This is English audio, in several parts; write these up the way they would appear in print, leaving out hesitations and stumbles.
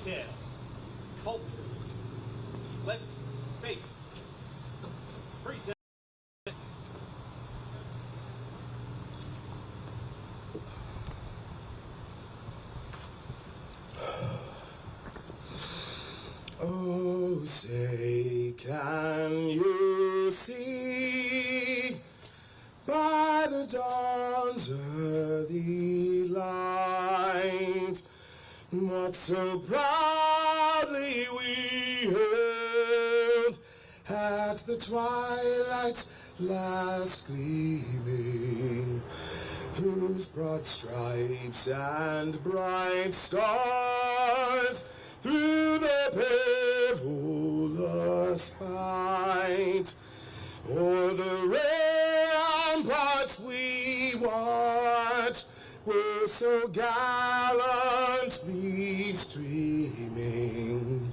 Retail. Culture. Left face. Retail. Oh, say, can you see by the dawn's early light what so proudly we hailed at the twilight's last gleaming, whose broad stripes and bright stars through the perilous fight o'er the ramparts we watched were so gallantly streaming,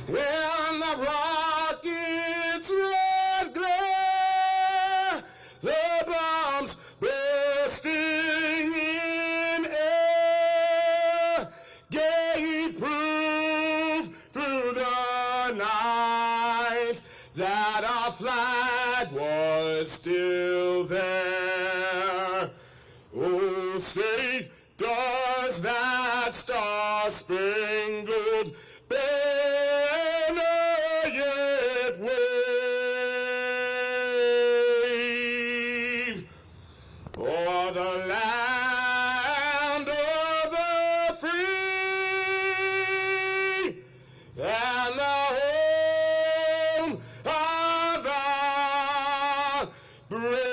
and the rocket's red glare, the bombs bursting in air, gave proof through the night that our flag was still there. Oh, say, does that star-spangled banner yet wave o'er the land of the free and the home of the brave?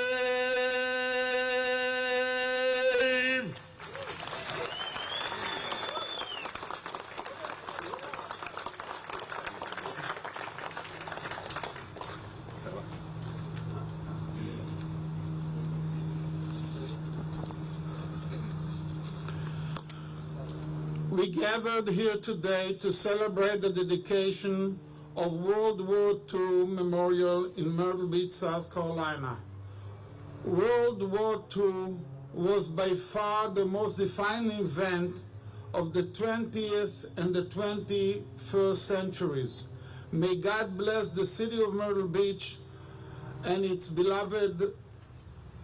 We gathered here today to celebrate the dedication of World War II Memorial in Myrtle Beach, South Carolina. World War II was by far the most defining event of the 20th and the 21st centuries. May God bless the City of Myrtle Beach and its beloved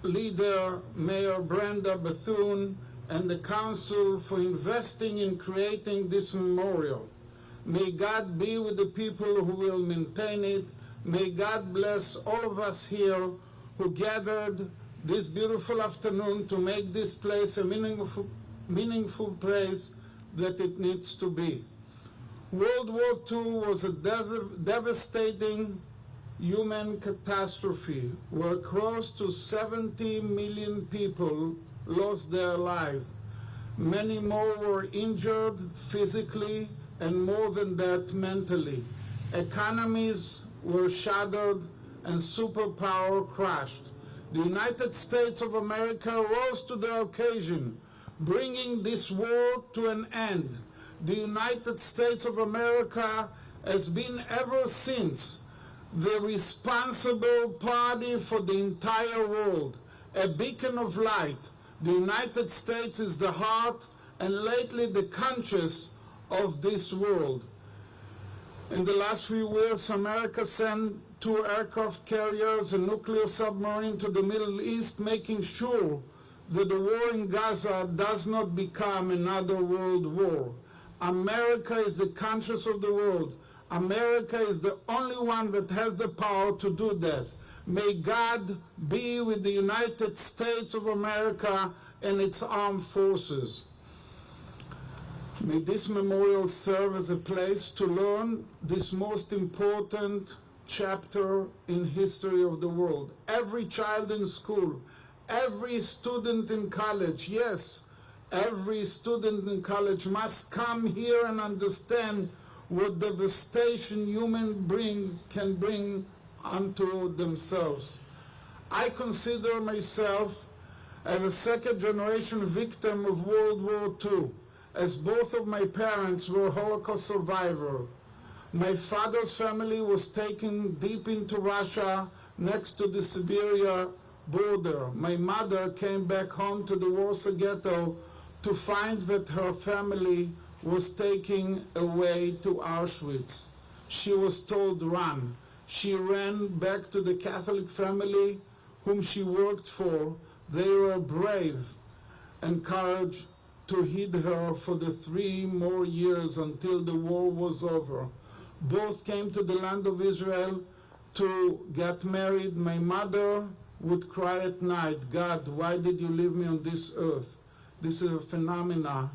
leader, Mayor Brenda Bethune, and the Council for investing in creating this memorial. May God be with the people who will maintain it. May God bless all of us here who gathered this beautiful afternoon to make this place a meaningful place that it needs to be. World War II was a devastating human catastrophe where close to 70 million people lost their lives. Many more were injured physically and more than that mentally. Economies were shattered and superpower crashed. The United States of America rose to the occasion, bringing this war to an end. The United States of America has been ever since the responsible party for the entire world, a beacon of light. The United States is the heart and lately the conscience of this world. In the last few years, America sent 2 aircraft carriers, a nuclear submarine to the Middle East, making sure that the war in Gaza does not become another world war. America is the conscience of the world. America is the only one that has the power to do that. May God be with the United States of America and its armed forces. May this memorial serve as a place to learn this most important chapter in history of the world. Every child in school, every student in college, yes, every student in college must come here and understand what devastation human can bring unto themselves. I consider myself as a second-generation victim of World War II, as both of my parents were Holocaust survivors. My father's family was taken deep into Russia next to the Siberia border. My mother came back home to the Warsaw Ghetto to find that her family was taken away to Auschwitz. She was told run. She ran back to the Catholic family whom she worked for. They were brave and courage to heed her for the 3 more years until the war was over. Both came to the land of Israel to get married. My mother would cry at night, God, why did you leave me on this earth? This is a phenomena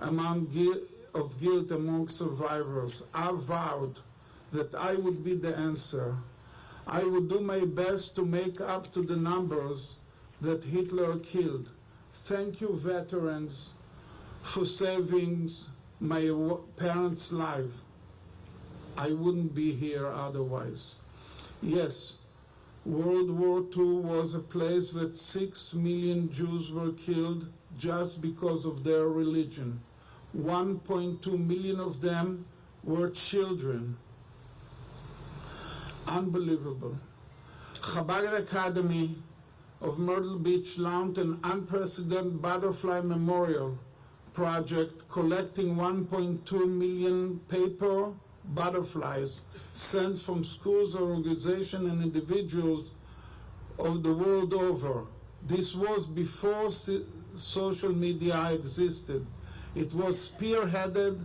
of guilt among survivors. I vowed that I would be the answer. I would do my best to make up to the numbers that Hitler killed. Thank you, veterans, for saving my parents' life. I wouldn't be here otherwise. Yes, World War II was a place that 6 million Jews were killed just because of their religion. 1.2 million of them were children. Unbelievable. Chabad Academy of Myrtle Beach launched an unprecedented butterfly memorial project collecting 1.2 million paper butterflies sent from schools, organizations, and individuals of the world over. This was before social media existed. It was spearheaded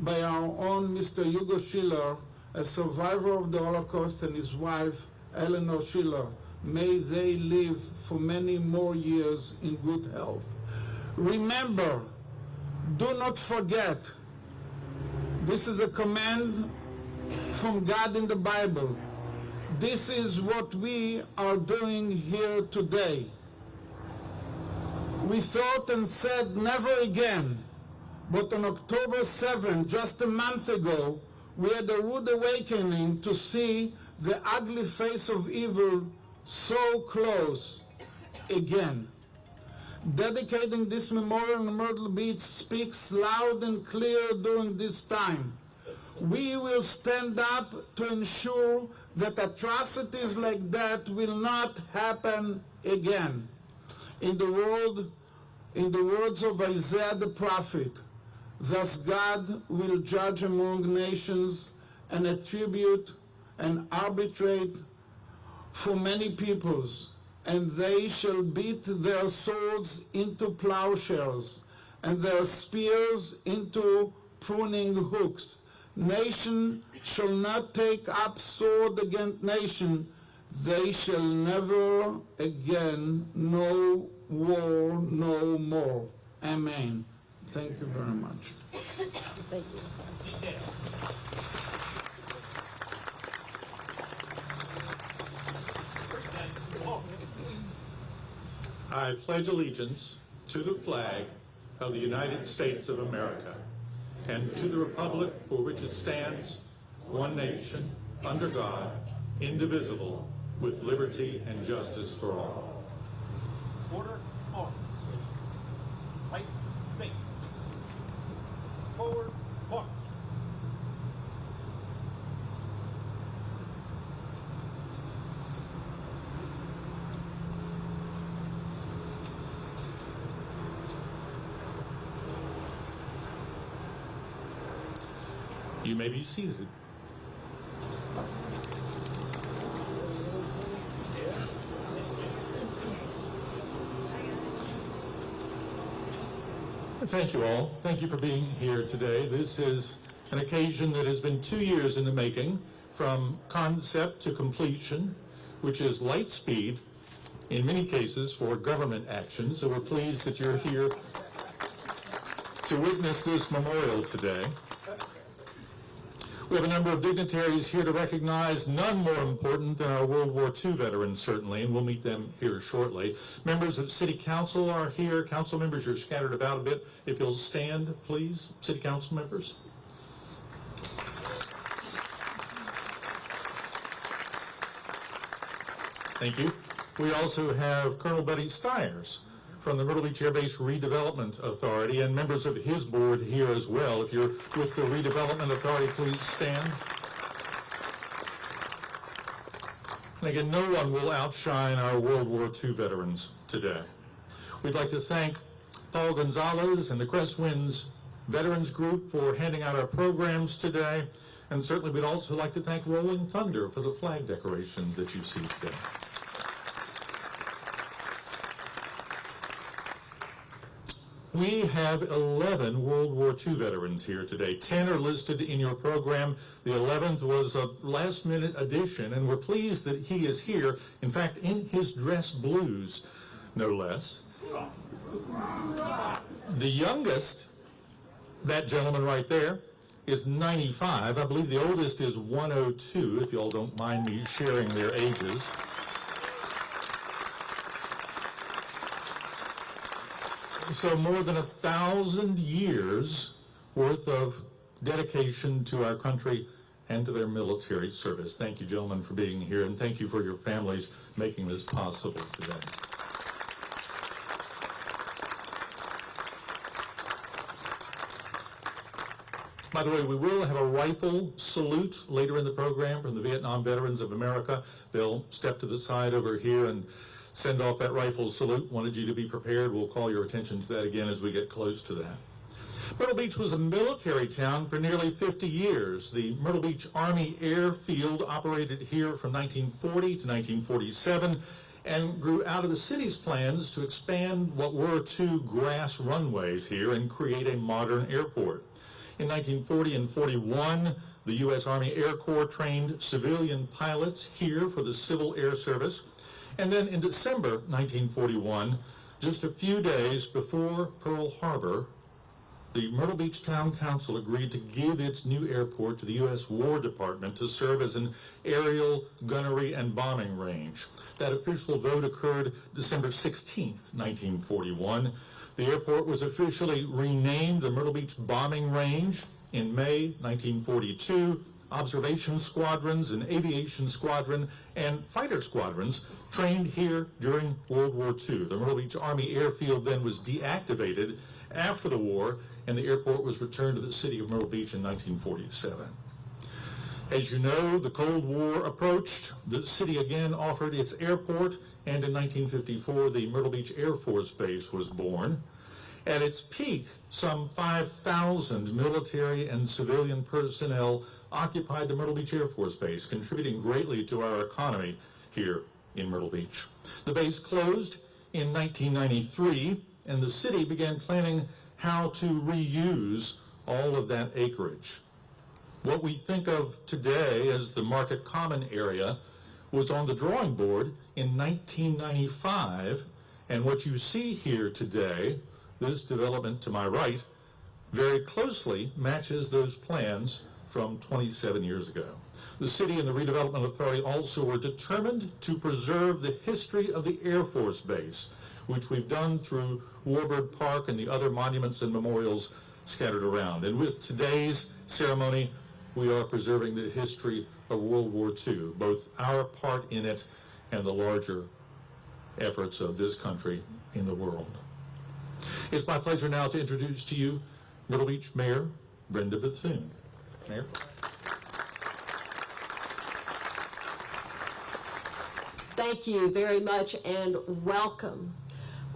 by our own Mr. Hugo Schiller, a survivor of the Holocaust, and his wife, Eleanor Schiller. May they live for many more years in good health. Remember, do not forget, this is a command from God in the Bible. This is what we are doing here today. We thought and said never again, but on October 7th, just a month ago, we had a rude awakening to see the ugly face of evil so close again. Dedicating this memorial in Myrtle Beach speaks loud and clear during this time. We will stand up to ensure that atrocities like that will not happen again. In the words of Isaiah the prophet, thus God will judge among nations and attribute and arbitrate for many peoples, and they shall beat their swords into plowshares and their spears into pruning hooks. Nation shall not take up sword against nation. They shall never again know war no more. Amen. Thank you very much. Thank you. I pledge allegiance to the flag of the United States of America and to the republic for which it stands, one nation, under God, indivisible, with liberty and justice for all. Order, arms. Right, face. Forward, march. You may be seated. Thank you all. Thank you for being here today. This is an occasion that has been 2 years in the making, from concept to completion, which is light speed in many cases for government action. So we're pleased that you're here to witness this memorial today. We have a number of dignitaries here to recognize, none more important than our World War II veterans, certainly, and we'll meet them here shortly. Members of City Council are here. Council members are scattered about a bit. If you'll stand, please, City Council members. Thank you. We also have Colonel Buddy Stiers from the Myrtle Beach Air Base Redevelopment Authority, and members of his board here as well. If you're with the Redevelopment Authority, please stand. And again, no one will outshine our World War II veterans today. We'd like to thank Paul Gonzalez and the Crest Winds Veterans Group for handing out our programs today. And certainly we'd also like to thank Rolling Thunder for the flag decorations that you see today. We have 11 World War II veterans here today. 10 are listed in your program. The 11th was a last-minute addition, and we're pleased that he is here, in fact, in his dress blues, no less. The youngest, that gentleman right there, is 95. I believe the oldest is 102, if you all don't mind me sharing their ages. So more than 1,000 years worth of dedication to our country and to their military service. Thank you, gentlemen, for being here, and thank you for your families making this possible today. By the way, we will have a rifle salute later in the program from the Vietnam Veterans of America. They'll step to the side over here and send off that rifle salute. Wanted you to be prepared. We'll call your attention to that again as we get close to that. Myrtle Beach was a military town for nearly 50 years. The Myrtle Beach Army Airfield operated here from 1940 to 1947 and grew out of the city's plans to expand what were 2 grass runways here and create a modern airport. In 1940 and 41, the U.S. Army Air Corps trained civilian pilots here for the Civil Air Service. And then in December 1941, just a few days before Pearl Harbor, the Myrtle Beach Town Council agreed to give its new airport to the U.S. War Department to serve as an aerial, gunnery, and bombing range. That official vote occurred December 16, 1941. The airport was officially renamed the Myrtle Beach Bombing Range in May 1942. Observation squadrons, an aviation squadron, and fighter squadrons trained here during World War II. The Myrtle Beach Army Airfield then was deactivated after the war, and the airport was returned to the City of Myrtle Beach in 1947. As you know, the Cold War approached. The city again offered its airport, and in 1954, the Myrtle Beach Air Force Base was born. At its peak, some 5,000 military and civilian personnel occupied the Myrtle Beach Air Force Base, contributing greatly to our economy here in Myrtle Beach. The base closed in 1993, and the city began planning how to reuse all of that acreage. What we think of today as the Market Common area was on the drawing board in 1995, and what you see here today, this development to my right, very closely matches those plans from 27 years ago. The city and the Redevelopment Authority also were determined to preserve the history of the Air Force Base, which we've done through Warbird Park and the other monuments and memorials scattered around. And with today's ceremony, we are preserving the history of World War II, both our part in it and the larger efforts of this country in the world. It's my pleasure now to introduce to you Myrtle Beach Mayor Brenda Bethune. Mayor. Thank you very much and welcome.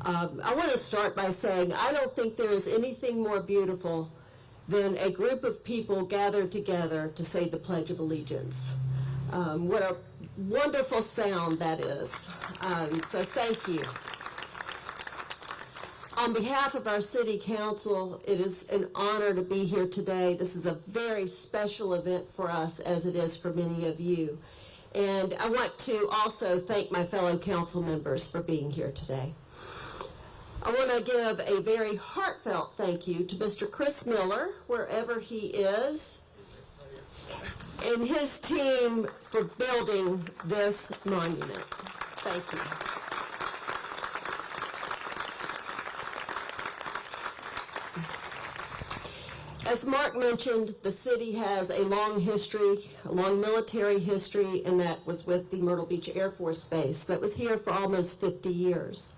I want to start by saying I don't think there is anything more beautiful than a group of people gathered together to say the Pledge of Allegiance. What a wonderful sound that is. So thank you. On behalf of our City Council, it is an honor to be here today. This is a very special event for us, as it is for many of you. And I want to also thank my fellow council members for being here today. I want to give a very heartfelt thank you to Mr. Chris Miller, wherever he is, and his team for building this monument. Thank you. As Mark mentioned, the city has a long history, a long military history, and that was with the Myrtle Beach Air Force Base that was here for almost 50 years.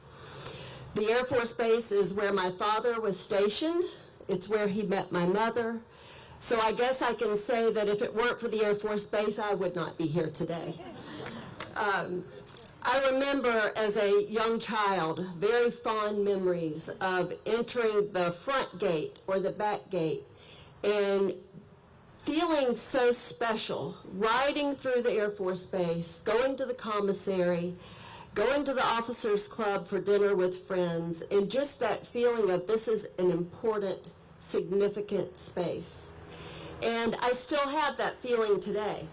The Air Force Base is where my father was stationed. It's where he met my mother. So I guess I can say that if it weren't for the Air Force Base, I would not be here today. I remember as a young child very fond memories of entering the front gate or the back gate and feeling so special, riding through the Air Force Base, going to the commissary, going to the officers club for dinner with friends, and just that feeling of this is an important, significant space. And I still have that feeling today.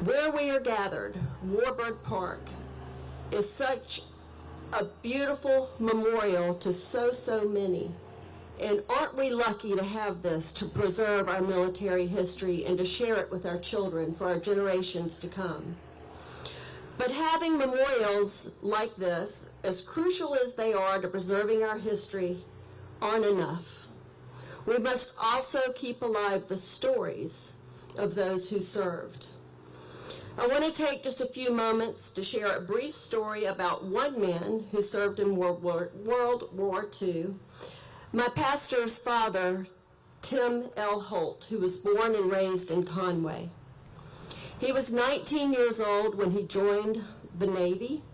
Where we are gathered, Warbird Park, is such a beautiful memorial to so many. And aren't we lucky to have this to preserve our military history and to share it with our children for our generations to come? But having memorials like this, as crucial as they are to preserving our history, aren't enough. We must also keep alive the stories of those who served. I want to take just a few moments to share a brief story about one man who served in World War II. My pastor's father, Tim L. Holt, who was born and raised in Conway. He was 19 years old when he joined the Navy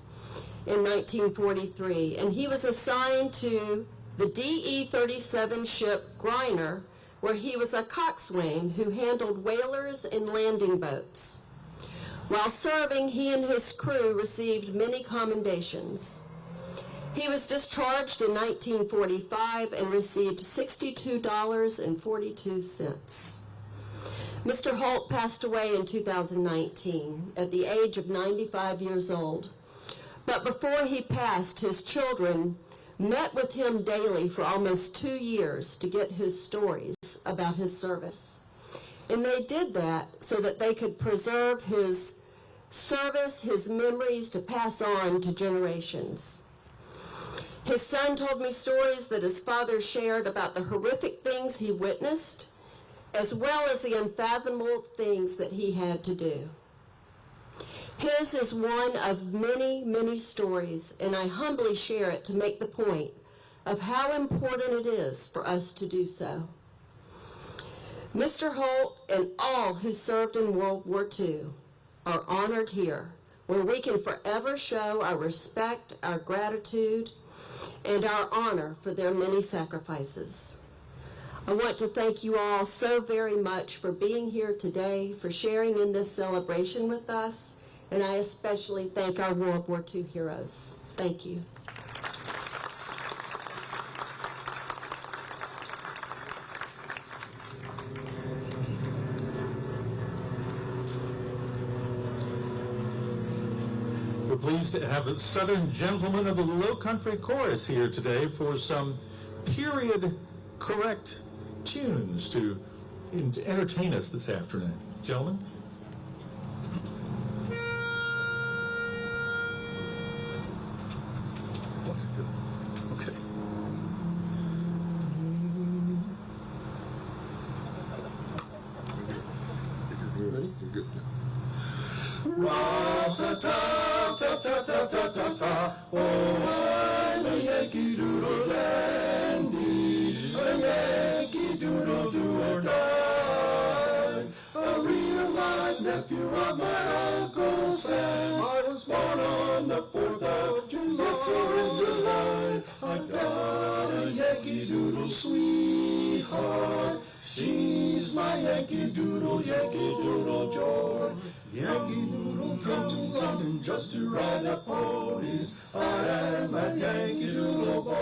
in 1943, and he was assigned to the DE-37 ship Griner, where he was a coxswain who handled whalers and landing boats. While serving, he and his crew received many commendations. He was discharged in 1945 and received $62.42. Mr. Holt passed away in 2019 at the age of 95 years old. But before he passed, his children met with him daily for almost 2 years to get his stories about his service. And they did that so that they could preserve his service, his memories to pass on to generations. His son told me stories that his father shared about the horrific things he witnessed, as well as the unfathomable things that he had to do. His is one of many stories, and I humbly share it to make the point of how important it is for us to do so. Mr. Holt and all who served in World War II are honored here, where we can forever show our respect, our gratitude, and our honor for their many sacrifices. I want to thank you all so very much for being here today, for sharing in this celebration with us, and I especially thank our World War II heroes. Thank you. We're pleased to have the Southern Gentlemen of the Low Country Chorus here today for some period-correct tunes to entertain us this afternoon. Gentlemen? Okay. You ready? You're good. Ra-ta-ta-ta-ta-ta-ta-ta, oh, I'm a Yankee Doodle dandy, a Yankee Doodle do or die, a real live nephew of my Uncle Sam. I was born on the 4th of July. Yes, sir, in July. I've got a Yankee Doodle sweetheart. She's my Yankee Doodle joy. Yankee Doodle come to London just to ride the ponies. I am a Yankee Doodle boy.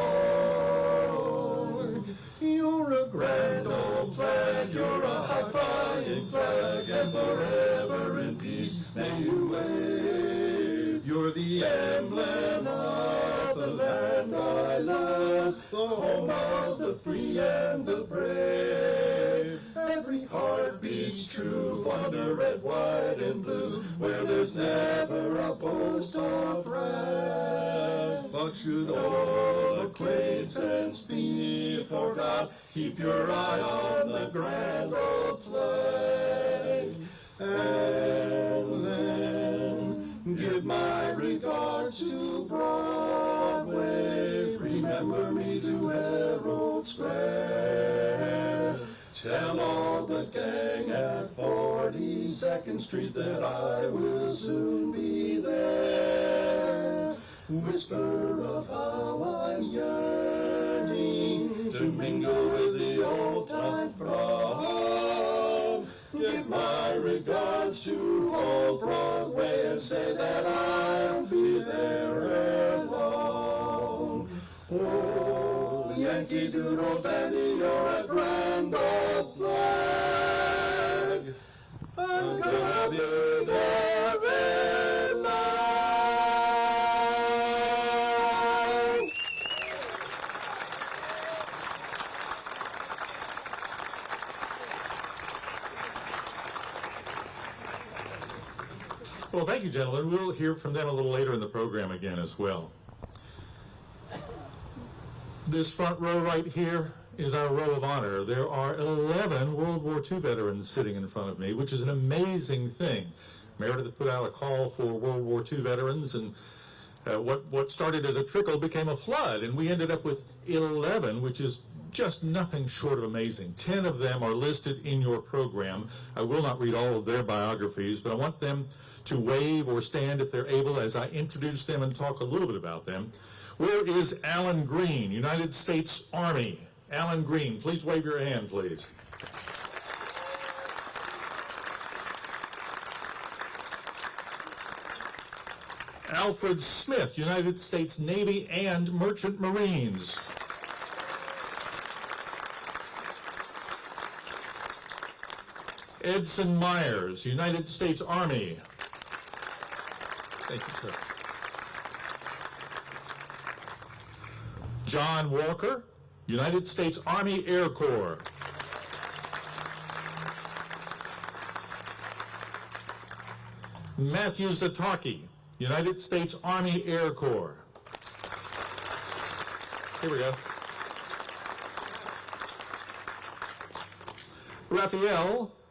You're a grand old flag, you're a high-flying flag, and forever in peace may you wave. You're the emblem of the land I love, the home of the free and the brave. Every heart beats true for the red, white, and blue, where there's never a boast or brag. But should all acquaintance be forgot, keep your eye on the grand old flag. And then give my regards to Broadway. Remember me to Herald Square. Tell all the gang at 42nd Street that I will soon be there. Whisper of how I'm yearning to mingle with the old-time crowd. Give my regards to old Broadway and say that I'll be there ere long. Oh, Yankee Doodle Dandy, you're a grand old flag. I'm gonna be there ere long. Well, thank you, gentlemen. We'll hear from them a little later in the program again as well. This front row right here is our row of honor. There are 11 World War II veterans sitting in front of me, which is an amazing thing. Meredith put out a call for World War II veterans, and what started as a trickle became a flood, and we ended up with 11, which is just nothing short of amazing. 10 of them are listed in your program. I will not read all of their biographies, but I want them to wave or stand if they're able as I introduce them and talk a little bit about them. Where is Alan Green, United States Army? Alan Green, please wave your hand, please. Alfred Smith, United States Navy and Merchant Marines. Edson Myers, United States Army. Thank you, sir. John Walker, United States Army Air Corps. Matthew Zataki, United States Army Air Corps. Here we go.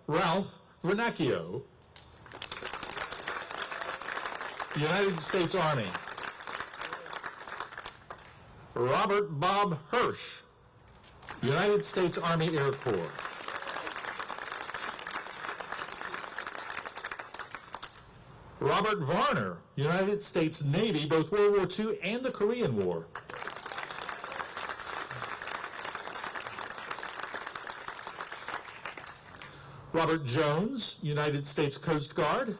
Ralph Vernacchio, United States Army. Robert Bob Hirsch, United States Army Air Corps. Robert Varner, United States Navy, both World War II and the Korean War. Robert Jones, United States Coast Guard.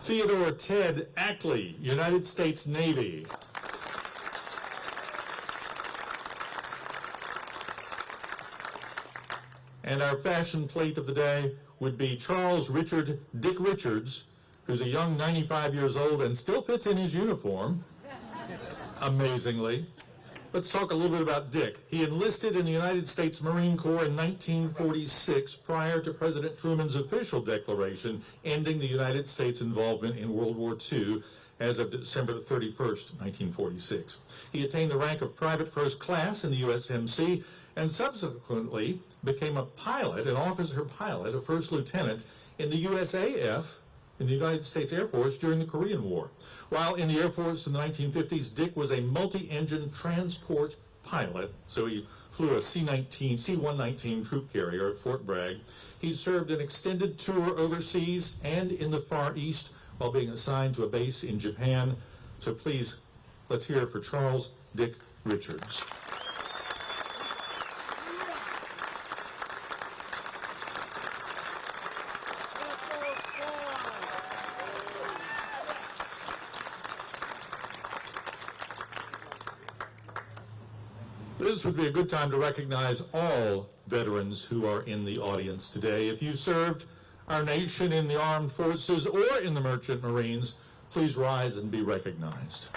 Theodore Ted Ackley, United States Navy. And our fashion plate of the day would be Charles Richard Dick Richards, who's a young 95 years old and still fits in his uniform, amazingly. Let's talk a little bit about Dick. He enlisted in the United States Marine Corps in 1946 prior to President Truman's official declaration ending the United States involvement in World War II as of December 31st, 1946. He attained the rank of Private First Class in the USMC and subsequently became a pilot, an officer pilot, a first lieutenant in the USAF, in the United States Air Force during the Korean War. While in the Air Force in the 1950s, Dick was a multi-engine transport pilot, so he flew a C-119 troop carrier at Fort Bragg. He served an extended tour overseas and in the Far East while being assigned to a base in Japan. So please, let's hear it for Charles Dick Richards. This would be a good time to recognize all veterans who are in the audience today. If you served our nation in the armed forces or in the Merchant Marines, please rise and be recognized.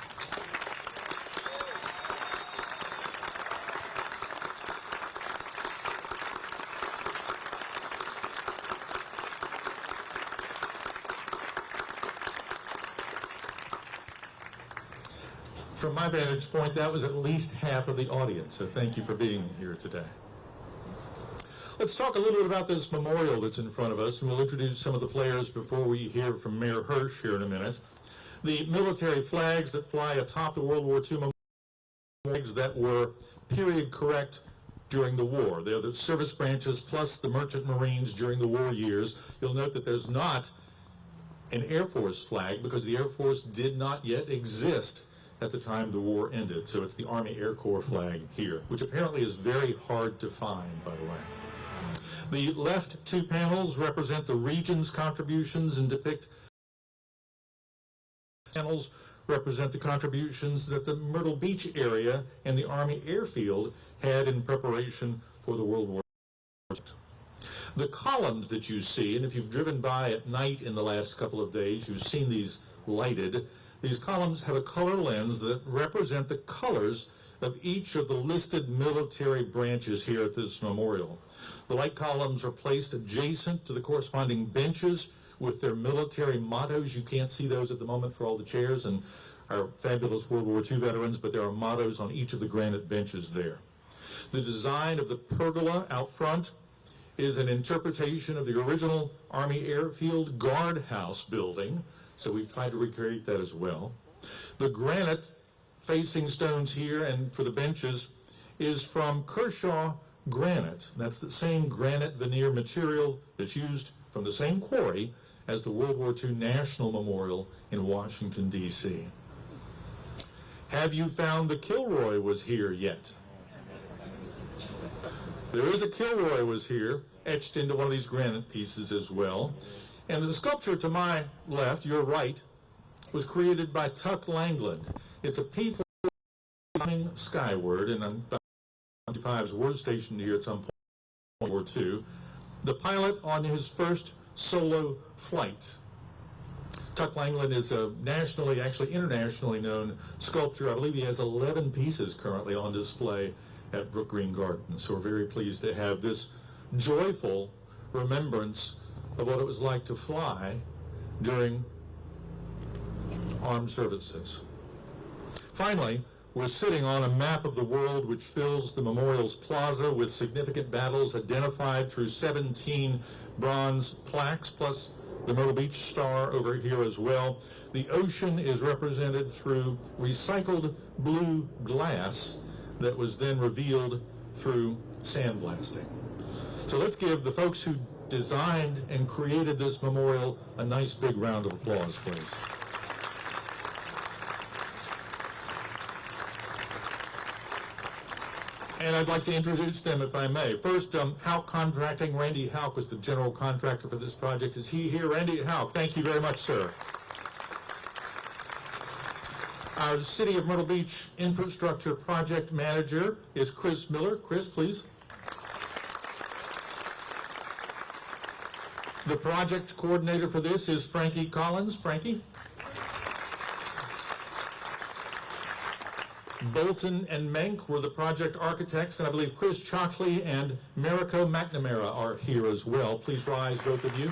From my vantage point, that was at least half of the audience, so thank you for being here today. Let's talk a little bit about this memorial that's in front of us, and we'll introduce some of the players before we hear from Mayor Hirsch here in a minute. The military flags that fly atop the World War II flags that were period correct during the war. They're the service branches plus the merchant marines during the war years. You'll note that there's not an Air Force flag because the Air Force did not yet exist at the time the war ended. So it's the Army Air Corps flag here, which apparently is very hard to find, by the way. The left two panels represent the region's contributions and depict panels represent the contributions that the Myrtle Beach area and the Army Airfield had in preparation for the World War II. The columns that you see, and if you've driven by at night in the last couple of days, you've seen these lighted. These columns have a color lens that represent the colors of each of the listed military branches here at this memorial. The light columns are placed adjacent to the corresponding benches with their military mottos. You can't see those at the moment for all the chairs and our fabulous World War II veterans, but there are mottos on each of the granite benches there. The design of the pergola out front is an interpretation of the original Army Airfield guardhouse building, so we've tried to recreate that as well. The granite facing stones here and for the benches is from Kershaw granite. That's the same granite veneer material that's used from the same quarry as the World War II National Memorial in Washington, D.C. Have you found the Kilroy was here yet? There is a Kilroy was here, etched into one of these granite pieces as well. And the sculpture to my left, your right, was created by Tuck Langland. It's a P-4 flying skyward, and I'm 95's word stationed here at some point or two. The pilot on his first solo flight. Tuck Langland is a nationally, actually internationally known sculptor. I believe he has 11 pieces currently on display at Brook Green Gardens. So we're very pleased to have this joyful remembrance of what it was like to fly during armed services. Finally, we're sitting on a map of the world which fills the memorial's plaza with significant battles identified through 17 bronze plaques, plus the Myrtle Beach star over here as well. The ocean is represented through recycled blue glass that was then revealed through sandblasting. So let's give the folks who designed and created this memorial a nice big round of applause, please. And I'd like to introduce them, if I may. First, Houck Contracting. Randy Houck was the general contractor for this project. Is he here? Randy Houck, thank you very much, sir. Our City of Myrtle Beach Infrastructure Project Manager is Chris Miller. Chris, please. The project coordinator for this is Frankie Collins. Frankie. Bolton and Menk were the project architects, and I believe Chris Chalkley and Mariko McNamara are here as well. Please rise, both of you.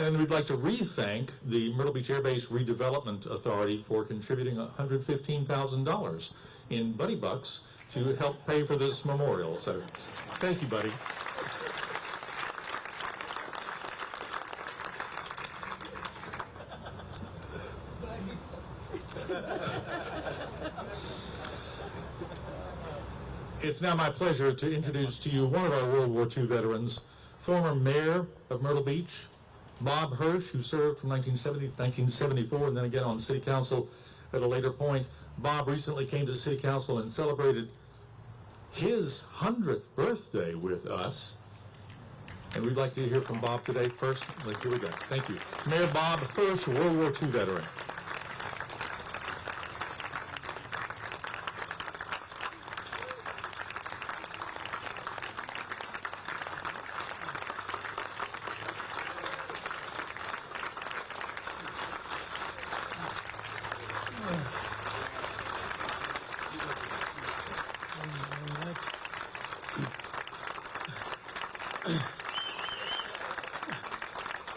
And we'd like to re-thank the Myrtle Beach Air Base Redevelopment Authority for contributing $115,000 in Buddy Bucks to help pay for this memorial. So thank you, Buddy. It's now my pleasure to introduce to you one of our World War II veterans, former mayor of Myrtle Beach, Bob Hirsch, who served from 1970 to 1974, and then again on City Council at a later point. Bob recently came to City Council and celebrated his 100th birthday with us. And we'd like to hear from Bob today first. Here we go. Thank you. Mayor Bob Hirsch, World War II veteran.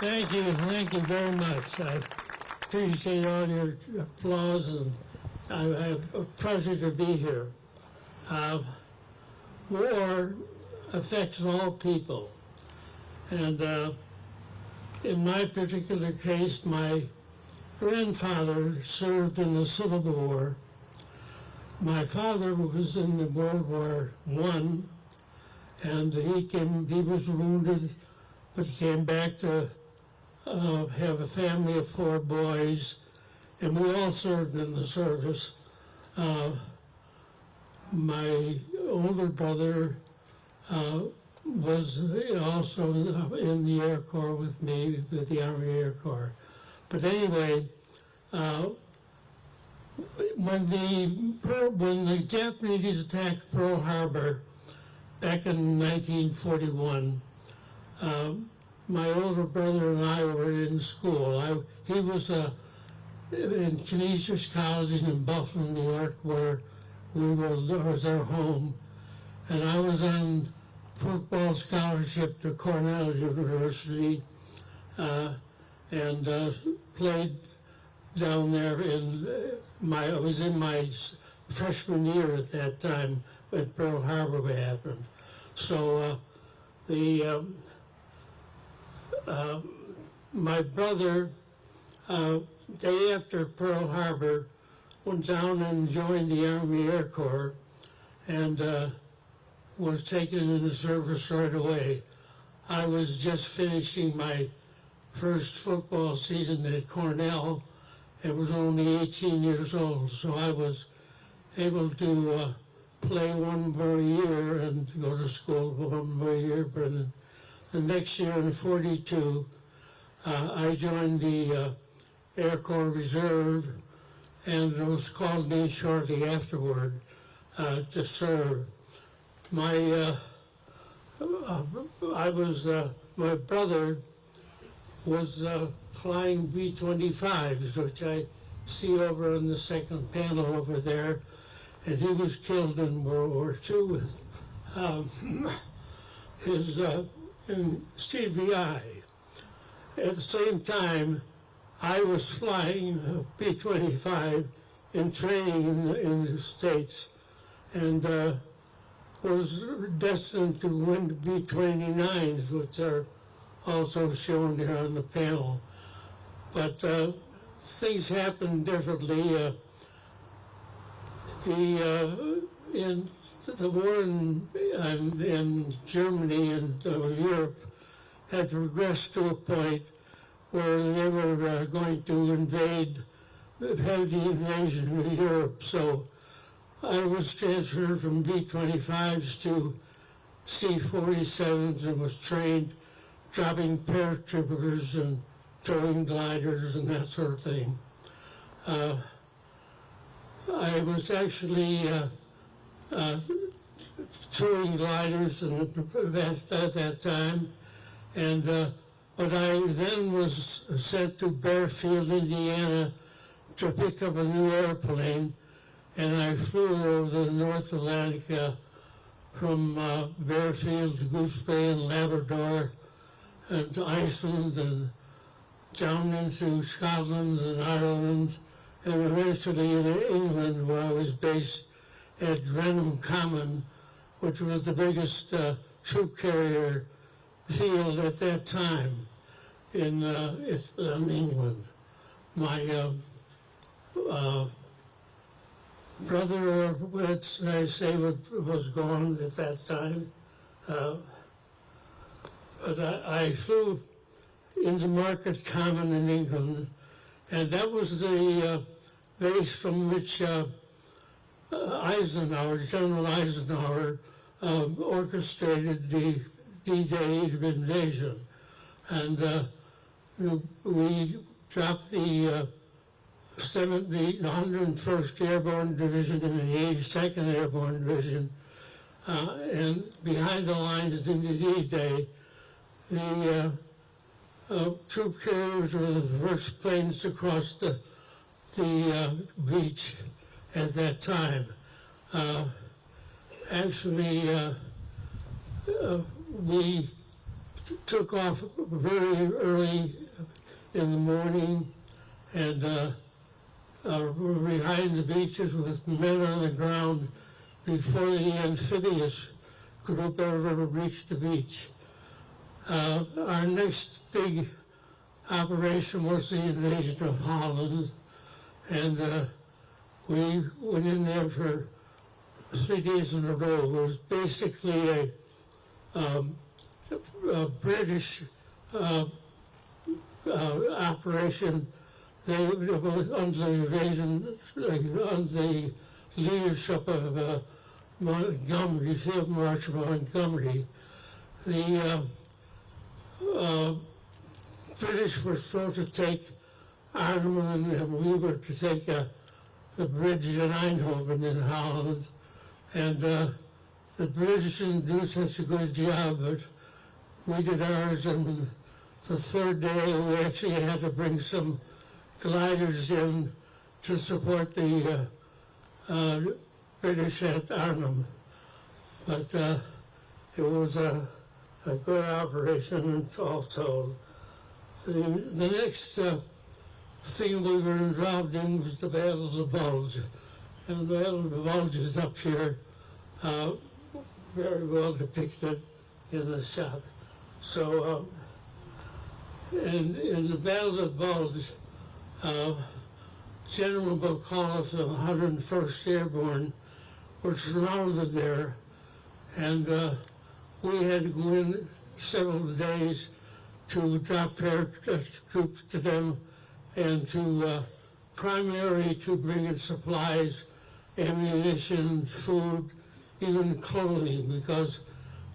Thank you very much. I appreciate all your applause, and I have a pleasure to be here. War affects all people, and in my particular case, my grandfather served in the Civil War. My father was in the World War I, and he was wounded, but he came back to have a family of 4 boys, and we all served in the service. My older brother was also in the Air Corps with me, with the Army Air Corps. But anyway, when the Japanese attacked Pearl Harbor back in 1941, my older brother and I were in school. He was in Canisius College in Buffalo, New York, where was our home, and I was on football scholarship to Cornell University, and played down there I was in my freshman year at that time when Pearl Harbor happened. So my brother, day after Pearl Harbor, went down and joined the Army Air Corps, and was taken into service right away. I was just finishing my first football season at Cornell. I was only 18 years old, so I was able to play one more year and go to school one more year. But the next year in '42, I joined the Air Corps Reserve, and it was called me shortly afterward to serve. My brother was flying B-25s, which I see over on the second panel over there, and he was killed in World War II with his in CVI. At the same time, I was flying B-25 in training in the States, and was destined to win B-29s, which are also shown here on the panel. But things happened differently. In the war in Germany and Europe had progressed to a point where they were going to have the invasion of Europe. So I was transferred from B-25s to C-47s and was trained dropping paratroopers and towing gliders and that sort of thing. I was actually towing gliders at that time, and but I then was sent to Bearfield, Indiana, to pick up a new airplane, and I flew over the North Atlantic from Bearfield to Goose Bay in Labrador, and to Iceland, and down into Scotland and Ireland, and eventually into England, where I was based at Grenham Common, which was the biggest troop carrier field at that time in England. My brother, let's say, was gone at that time. But I flew into Market Common in England, and that was the base from which General Eisenhower, orchestrated the D-Day invasion. And we dropped the 101st Airborne Division and the 82nd Airborne Division, and behind the lines in the D-Day. The troop carriers were the first planes to cross the beach at that time. Actually, we took off very early in the morning, and were behind the beaches with men on the ground before the amphibious group ever reached the beach. Our next big operation was the invasion of Holland, and we went in there for 3 days in a row. It was basically a British operation. They were under the invasion, under the leadership of Montgomery, Field Marshal Montgomery. The British were supposed to take Arnhem, and we were to take the bridge at Eindhoven in Holland. And the British didn't do such a good job, but we did ours, and the third day we actually had to bring some gliders in to support the British at Arnhem. But it was a good operation, all told. The next thing we were involved in was the Battle of the Bulge. And the Battle of the Bulge is up here, very well depicted in the shot. So, in the Battle of the Bulge, General McAuliffe, the 101st Airborne, were surrounded there, and we had to go in several days to drop troops to them and to primarily to bring in supplies, ammunition, food, even clothing, because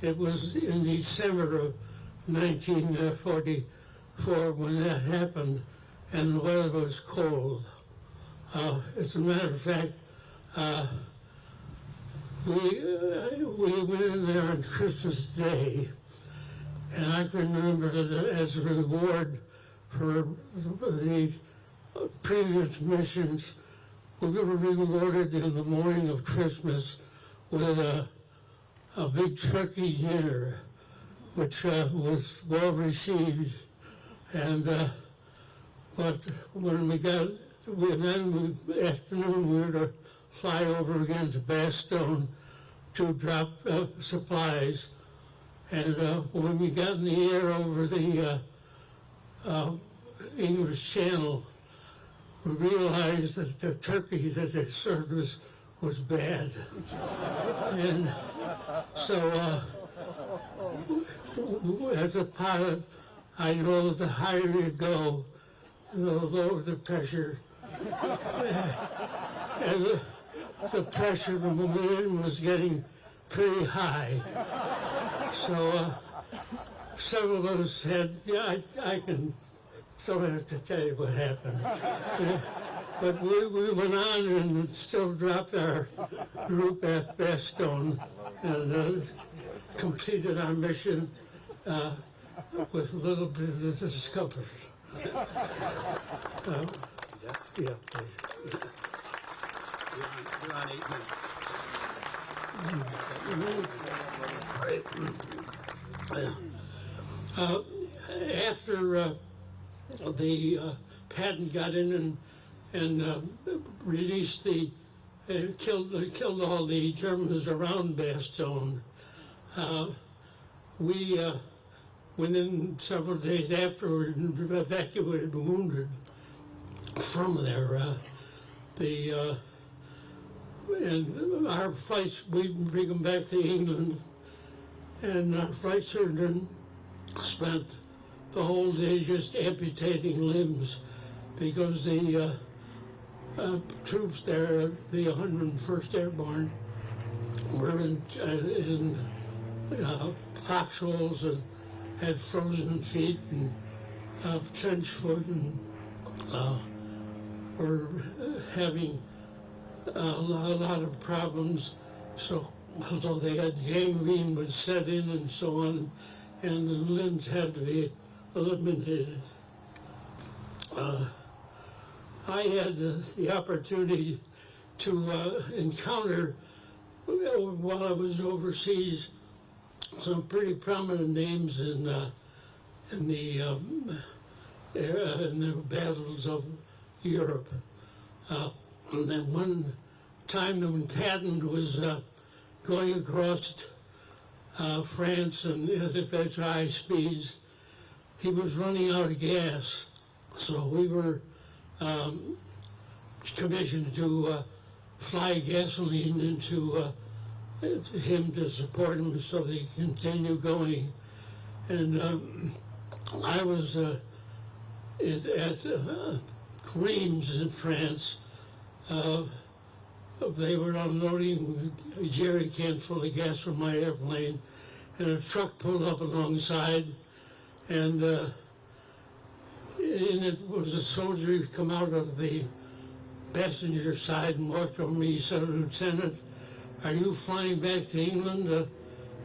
it was in December of 1944 when that happened, and the weather was cold. As a matter of fact, we went in there on Christmas Day, and I can remember that as a reward for the previous missions, we were rewarded in the morning of Christmas with a big turkey dinner, which was well received. And but when we got, then afternoon we were to fly over again to Bastogne to drop supplies. And when we got in the air over the English Channel, we realized that the turkey that they served was bad. And so as a pilot, I know that the higher you go, the lower the pressure. And the pressure from the wind was getting pretty high. So several of us had, I don't have to tell you what happened. But we went on and still dropped our group at Bastogne and completed our mission with a little bit of discomfort. Yeah, please. You're on 8 minutes. After the Patton got in and released killed all the Germans around Bastogne, we went in several days afterward and evacuated wounded from there. And our flights, we bring them back to England, and our flight surgeon spent the whole day just amputating limbs because the troops there, the 101st Airborne, were in foxholes and had frozen feet and trench foot, and were having a lot of problems. So although they had gangrene would set in and so on, and the limbs had to be eliminated. I had the opportunity to encounter, while I was overseas, some pretty prominent names in the battles of Europe. And then one time when Patton was going across France and at high speeds, he was running out of gas, so we were commissioned to fly gasoline into him to support him so they continue going. And I was at Reims in France. They were unloading a jerry can full of gas from my airplane, and a truck pulled up alongside, and in it was a soldier who'd come out of the passenger side and walked over me. He said, "Lieutenant, are you flying back to England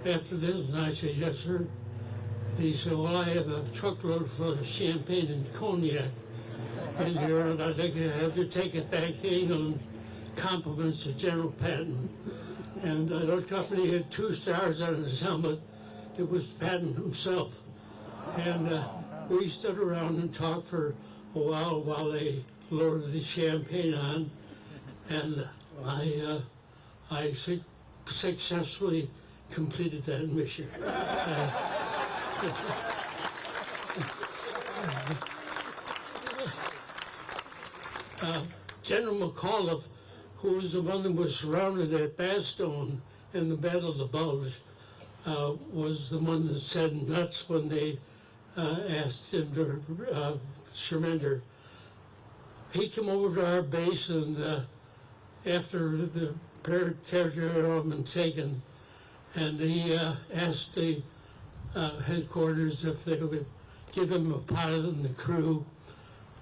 after this?" And I said, "Yes, sir." He said, "Well, I have a truckload full of champagne and cognac in here, and I think I have to take it back to England. Compliments to General Patton." And I looked up and he had 2 stars on his helmet. It was Patton himself. And we stood around and talked for a while they loaded the champagne on. And I successfully completed that mission. General McAuliffe, who was the one that was surrounded at Bastogne in the Battle of the Bulge, was the one that said nuts when they asked him to surrender. He came over to our base, and after the territory had been taken, and he asked the headquarters if they would give him a pilot and the crew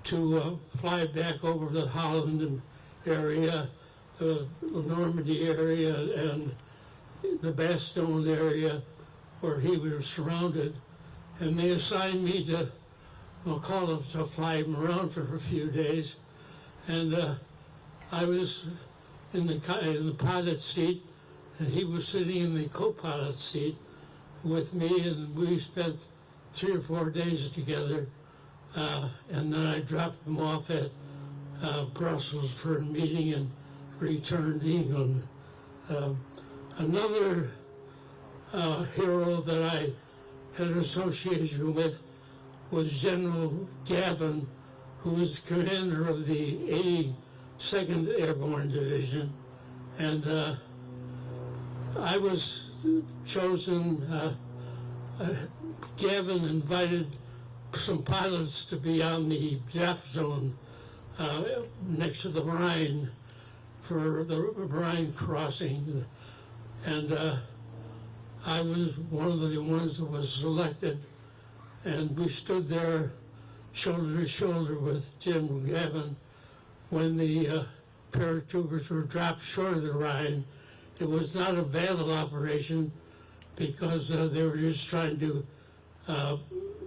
to fly back over the Holland area, the Normandy area, and the Bastogne area where he was surrounded. And they assigned me to McAuliffe to fly him around for a few days. And I was in the pilot seat, and he was sitting in the co-pilot seat with me, and we spent 3 or 4 days together. And then I dropped him off at Brussels for a meeting and returned to England. Another hero that I had an association with was General Gavin, who was commander of the 82nd Airborne Division. And I was chosen. Gavin invited some pilots to be on the drop zone next to the Rhine for the Rhine crossing, and I was one of the ones that was selected, and we stood there shoulder to shoulder with General Gavin when the paratroopers were dropped short of the Rhine. It was not a battle operation because they were just trying to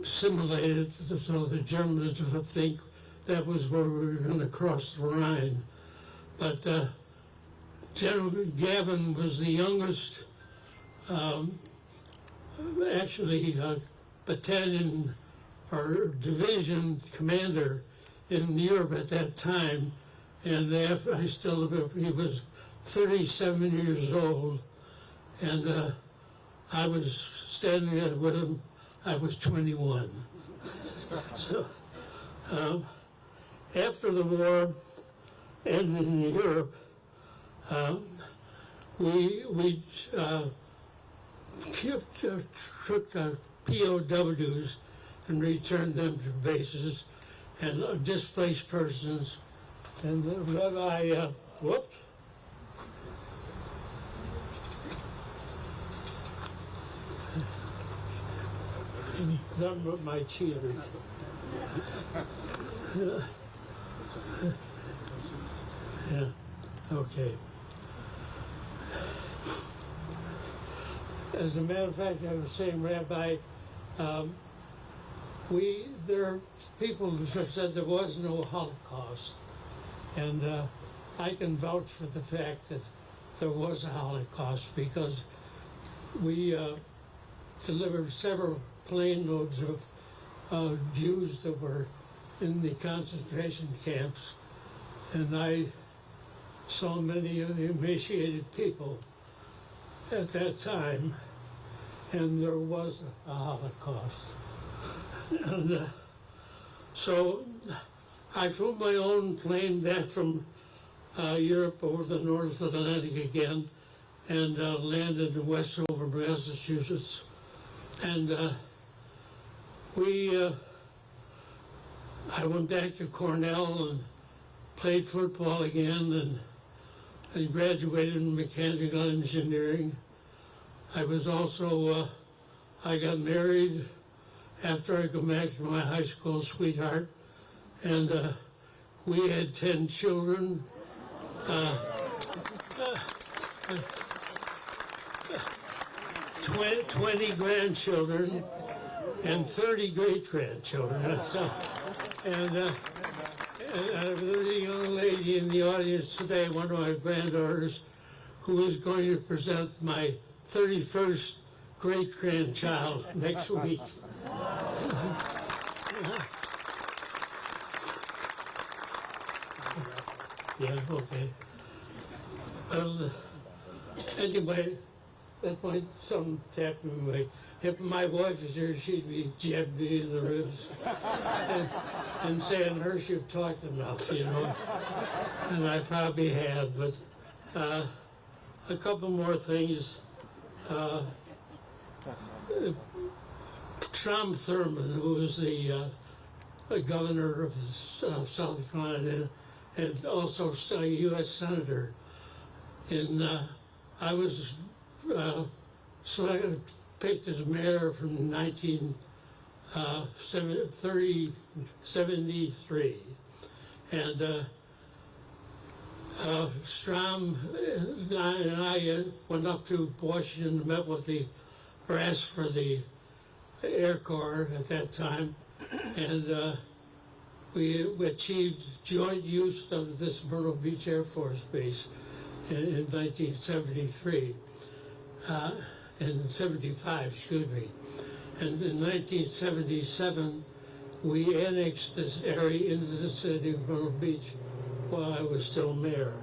simulate it so the Germans would think that was where we were going to cross the Rhine. But General Gavin was the youngest, battalion or division commander in Europe at that time. And he was 37 years old, and I was standing there with him. I was 21. So after the war ended in Europe, we took POWs and returned them to bases, and displaced persons. And then I, whoops. Done with my cheaters. Yeah, okay. As a matter of fact, I was saying, Rabbi, there are people who have said there was no Holocaust, and I can vouch for the fact that there was a Holocaust because we delivered several plane loads of Jews that were in the concentration camps, and I saw many of the emaciated people at that time, and there was a Holocaust. And so I flew my own plane back from Europe over the North Atlantic again, and landed in Westover, Massachusetts. And I went back to Cornell and played football again, and graduated in mechanical engineering. I was also, I got married after I got back to my high school sweetheart, and we had 10 children. 20 grandchildren and 30 great-grandchildren. And there's a young lady in the audience today, one of my granddaughters, who is going to present my 31st great-grandchild next week. Yeah, okay. Well, anyway, that's my son tapping me. If my wife was here, she'd be jabbing me in the ribs and saying, Hirsch, you've talked enough, you know. And I probably have, but a couple more things. Strom Thurmond, who was the governor of South Carolina and also a U.S. Senator, and I was picked as mayor from 1973, and Strom and I went up to Washington and met with the brass for the Air Corps at that time, and we achieved joint use of this Myrtle Beach Air Force Base in 1973, in 75, excuse me. And in 1977, we annexed this area into the city of Myrtle Beach while I was still mayor.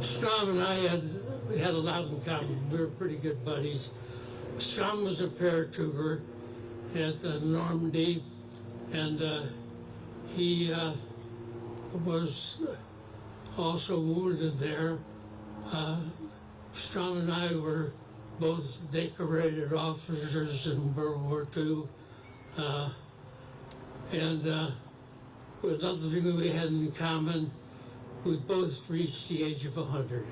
Strom and I had a lot in common. We were pretty good buddies. Strom was a paratrooper at Normandy, and he was also wounded there. Strom and I were both decorated officers in World War II, and with other things we had in common, we both reached the age of 100.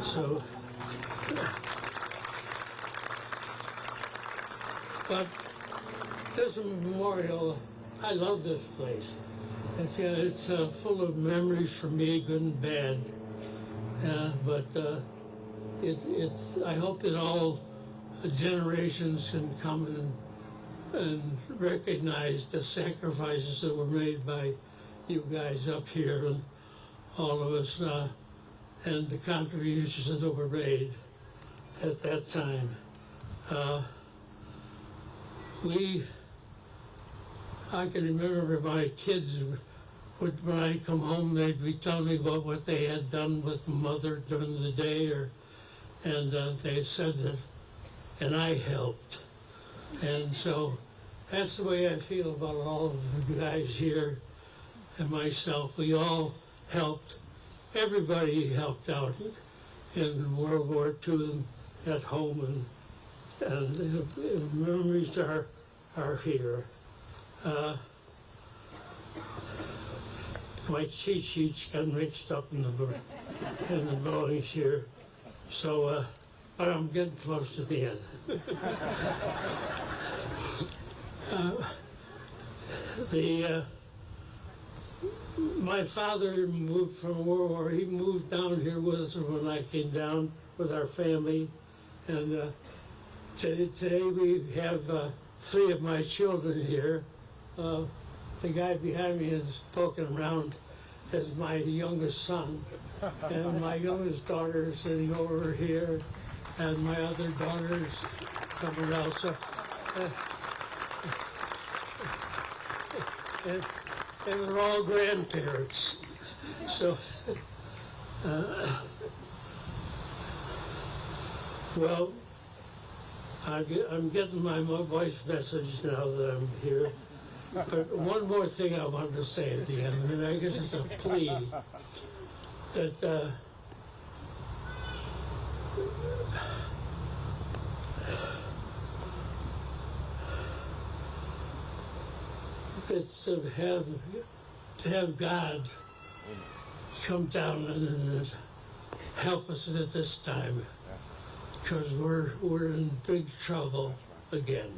So, but this memorial, I love this place. It's full of memories for me, good and bad. But I hope that all generations can come and recognize the sacrifices that were made by you guys up here and all of us, and the contributions that were made at that time. I can remember my kids, when I come home, they'd be telling me about what they had done with mother during the day, and they said that, and I helped. And so that's the way I feel about all of the guys here and myself. We all helped. Everybody helped out in World War II at home, and the memories are here. My cheat sheets got mixed up in the drawings here, so but I'm getting close to the end. My father moved from World War. He moved down here with us when I came down with our family, and today we have 3 of my children here. The guy behind me is poking around as my youngest son, and my youngest daughter is sitting over here, and my other daughter is coming out. So, and we're all grandparents. So, well, I'm getting my voice message now that I'm here. But one more thing I wanted to say at the end, and I guess it's a plea that it's to have God come down and help us at this time, because we're in big trouble again.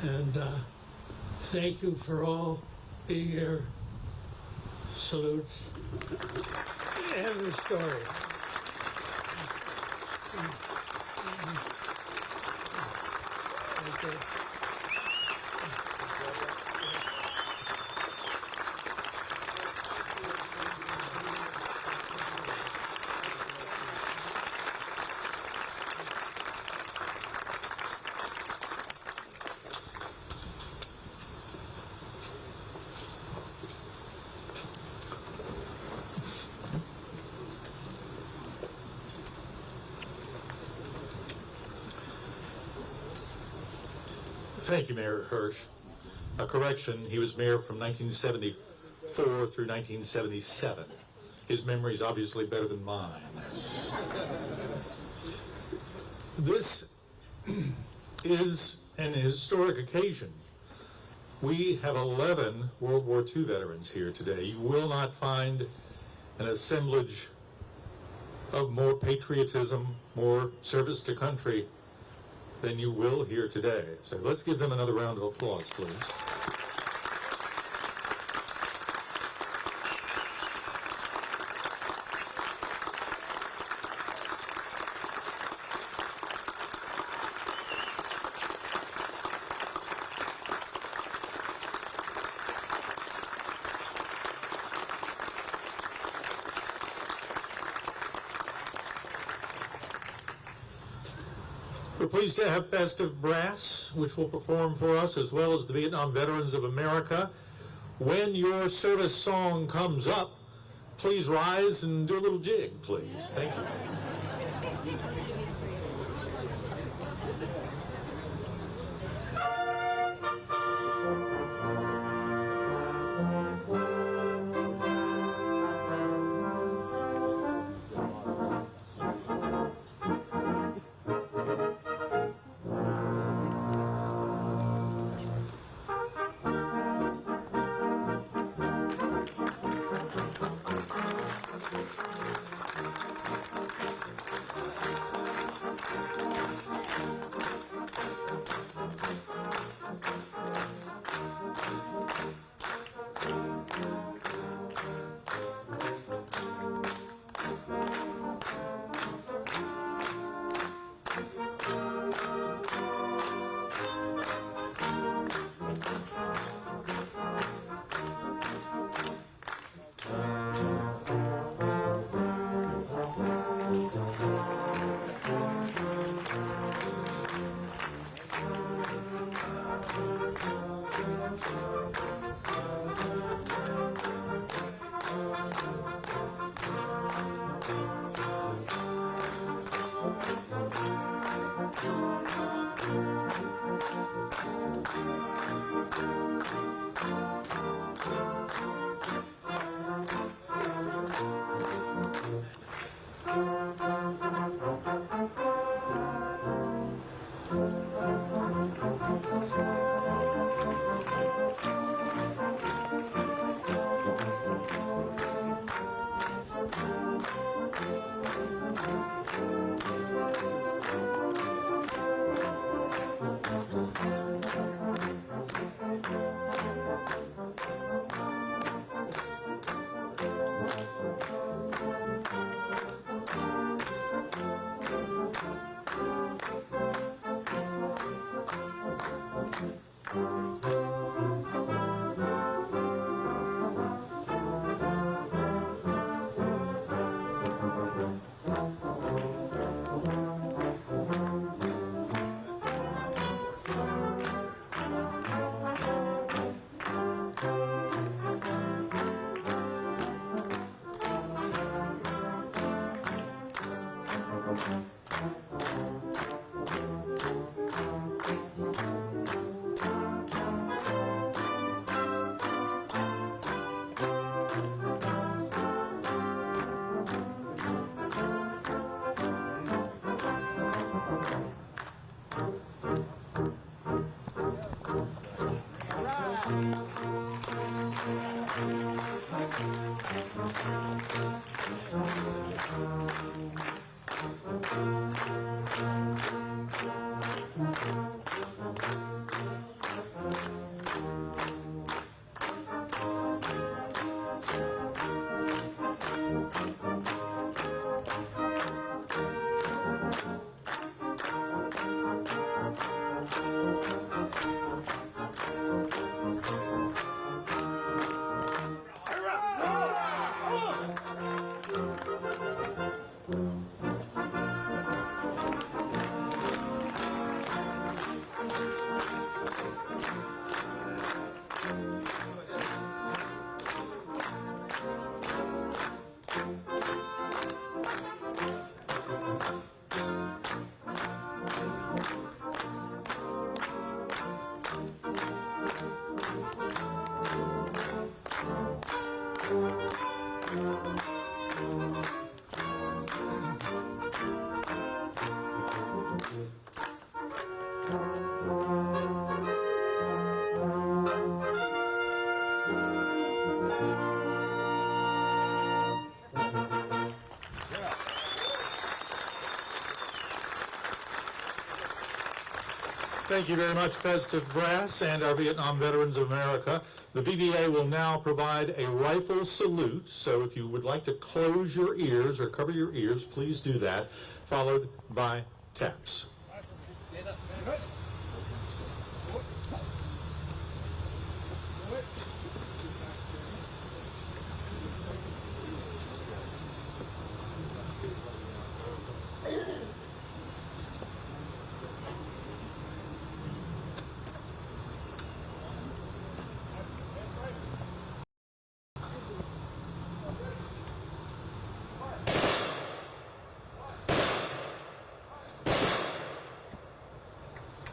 And thank you for all being here. Salute. End the story. Okay. Thank you, Mayor Hirsch. A correction, he was mayor from 1974 through 1977. His memory is obviously better than mine. This is an historic occasion. We have 11 World War II veterans here today. You will not find an assemblage of more patriotism, more service to country than you will here today. So let's give them another round of applause, please. We're pleased to have Festive Brass, which will perform for us, as well as the Vietnam Veterans of America. When your service song comes up, please rise and do a little jig, please. Thank you. Thank you very much, Festive Brass and our Vietnam Veterans of America. The VVA will now provide a rifle salute, so if you would like to close your ears or cover your ears, please do that, followed by taps.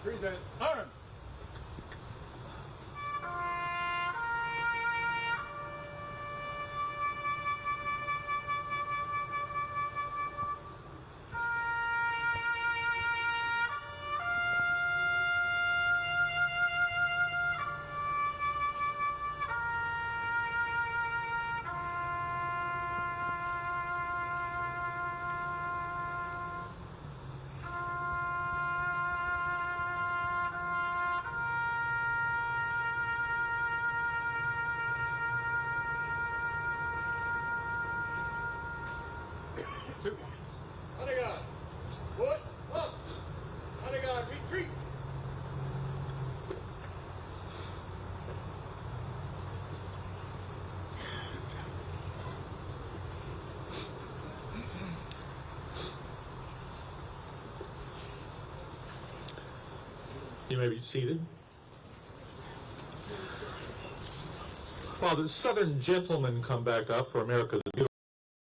Present arms. Two. Honey God, foot up. Honey God, retreat. You may be seated. While the Southern gentlemen come back up for America the Beautiful,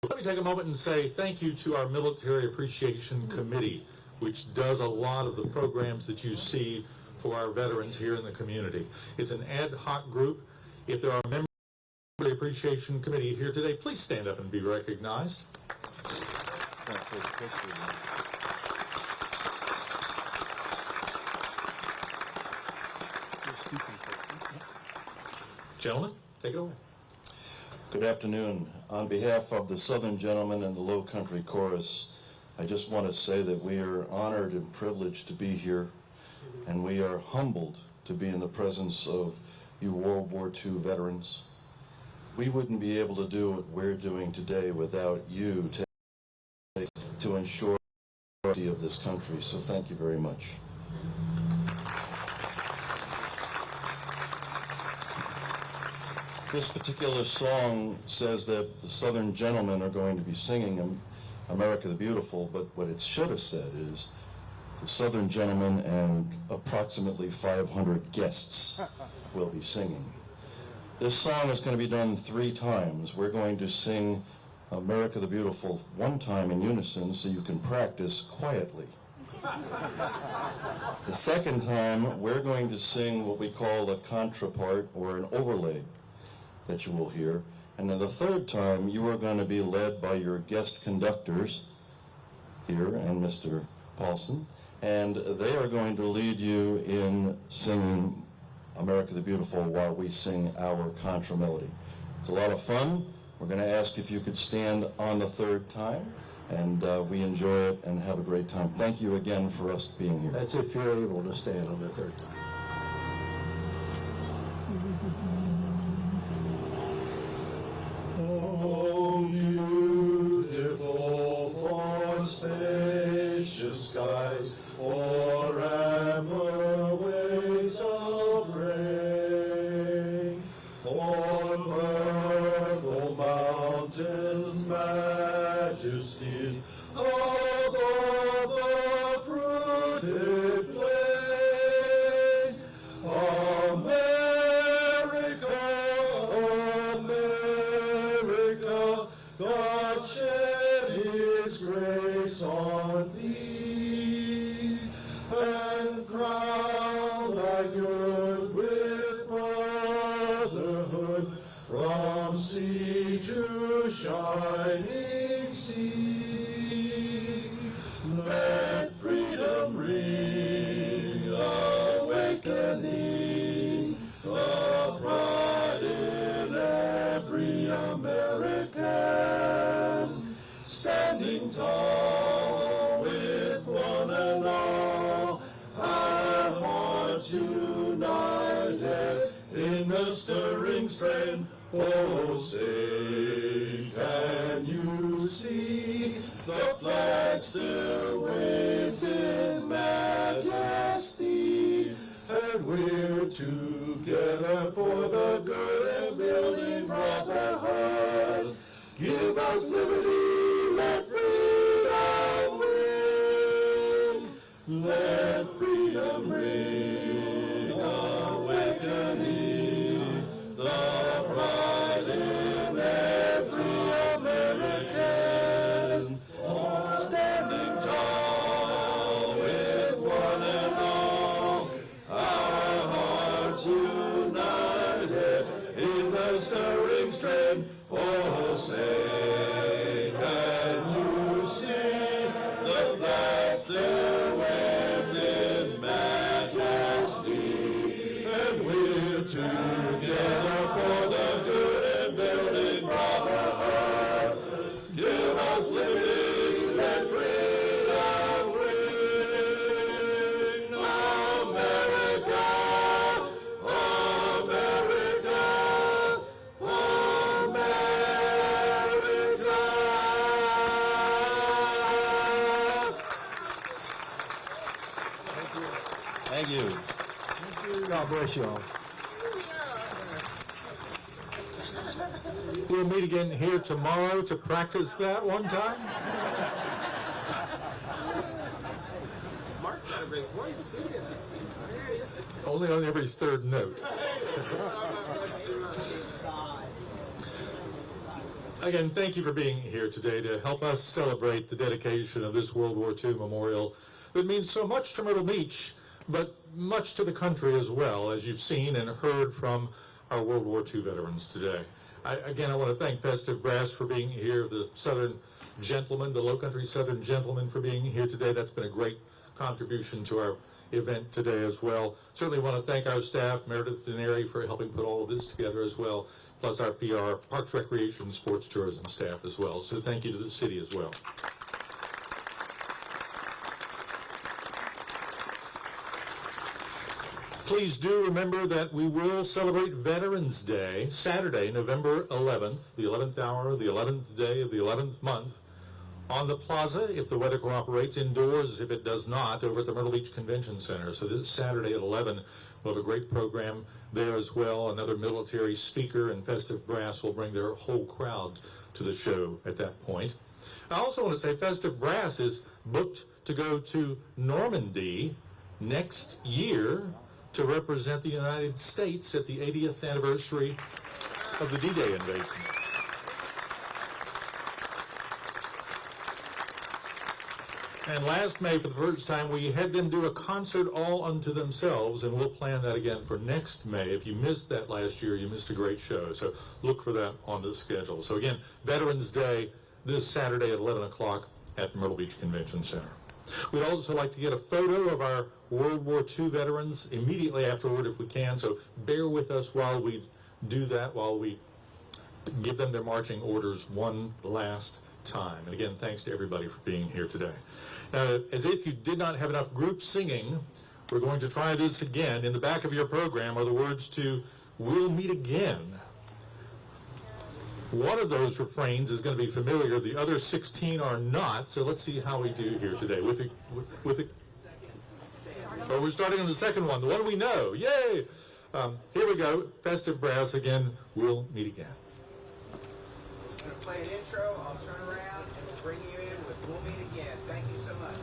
let me take a moment and say thank you to our Military Appreciation Committee, which does a lot of the programs that you see for our veterans here in the community. It's an ad hoc group. If there are members of the Appreciation Committee here today, please stand up and be recognized. Gentlemen, take it away. Good afternoon. On behalf of the Southern Gentlemen and the Low Country Chorus, I just want to say that we are honored and privileged to be here, and we are humbled to be in the presence of you World War II veterans. We wouldn't be able to do what we're doing today without you to ensure the safety of this country, so thank you very much. This particular song says that the Southern Gentlemen are going to be singing America the Beautiful, but what it should have said is the Southern Gentlemen and approximately 500 guests will be singing. This song is going to be done 3 times. We're going to sing America the Beautiful 1 time in unison so you can practice quietly. The second time, we're going to sing what we call a contrapart or an overlay that you will hear. And then the third time, you are going to be led by your guest conductors here and Mr. Paulson, and they are going to lead you in singing America the Beautiful while we sing our contra melody. It's a lot of fun. We're going to ask if you could stand on the third time, and we enjoy it and have a great time. Thank you again for us being here. That's if you're able to stand on the third time. Oh, beautiful for spacious skies, or amber waves of rain, for purple mountains, majesties above the fruited plain, grin. Oh, say, can you see the flag still waves in majesty? And we're together for the good and building brotherhood. Give us liberty, let freedom ring. Let freedom ring, awakening the pride in every American. Standing tall with one and all, our hearts united in the stirring strain. Oh, say, can you see the flag still waves in majesty? And we're together for the good and building brotherhood. Give us liberty, let freedom ring. America, America, America. Thank you. God bless y'all. We'll meet again here tomorrow to practice that one time. Mark's got a great voice, too. Only on every third note. Again, thank you for being here today to help us celebrate the dedication of this World War II memorial that means so much to Myrtle Beach, but much to the country as well, as you've seen and heard from our World War II veterans today. I want to thank Festive Brass for being here, the Southern Gentlemen, the Low Country Southern Gentlemen for being here today. That's been a great contribution to our event today as well. Certainly want to thank our staff, Meredith Denary, for helping put all of this together as well, plus our PR, Parks, Recreation, Sports, Tourism staff as well. So thank you to the city as well. Please do remember that we will celebrate Veterans Day Saturday, November 11th, the 11th hour, the 11th day of the 11th month, on the plaza, if the weather cooperates, indoors if it does not, over at the Myrtle Beach Convention Center. So this Saturday at 11, we'll have a great program there as well. Another military speaker and Festive Brass will bring their whole crowd to the show at that point. I also want to say Festive Brass is booked to go to Normandy next year to represent the United States at the 80th anniversary of the D-Day invasion. And last May, for the first time, we had them do a concert all unto themselves, and we'll plan that again for next May. If you missed that last year, you missed a great show. So look for that on the schedule. So again, Veterans Day this Saturday at 11 o'clock at the Myrtle Beach Convention Center. We'd also like to get a photo of our World War II veterans immediately afterward if we can, so bear with us while we do that, while we give them their marching orders one last time. And again, thanks to everybody for being here today. Now, as if you did not have enough group singing, we're going to try this again. In the back of your program are the words to "We'll Meet Again." One of those refrains is going to be familiar. The other 16 are not. So let's see how we do here today. Oh, we're starting on the second one, the one we know. Yay! Here we go. Festive Brass again. We'll meet again. I'm going to play an intro. I'll turn around and we'll bring you in with "We'll Meet Again." Thank you so much.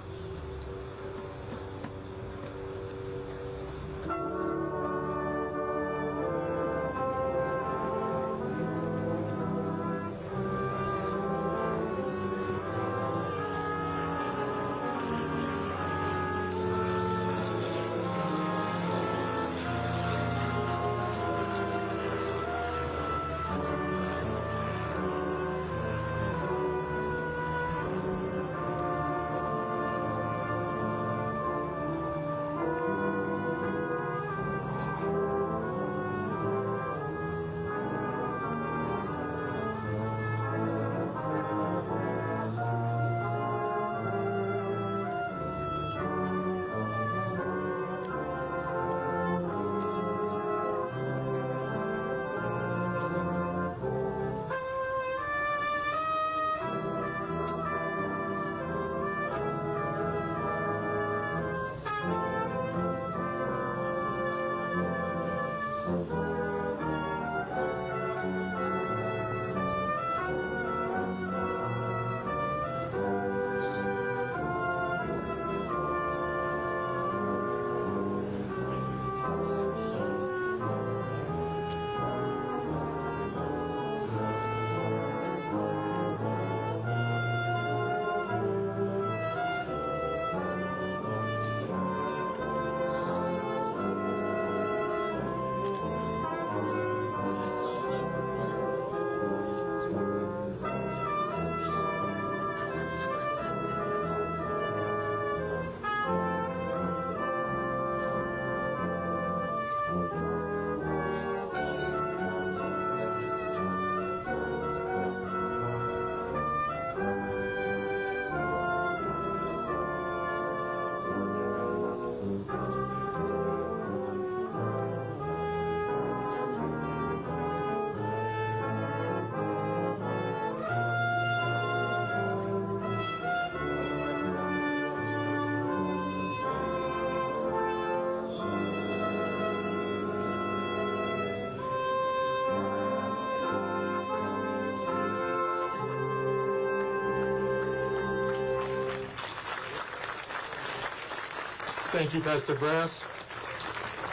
Thank you, Pastor Brass.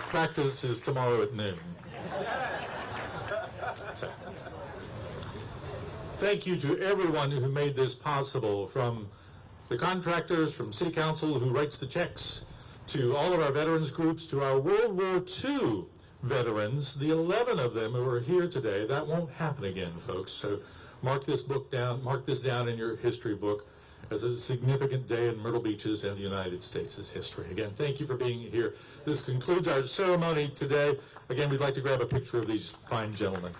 Practice is tomorrow at noon. So, thank you to everyone who made this possible, from the contractors, from City Council who writes the checks, to all of our veterans groups, to our World War II veterans, the 11 of them who are here today. That won't happen again, folks. So mark this down in your history book as a significant day in Myrtle Beach's and the United States' history. Again, thank you for being here. This concludes our ceremony today. Again, we'd like to grab a picture of these fine gentlemen.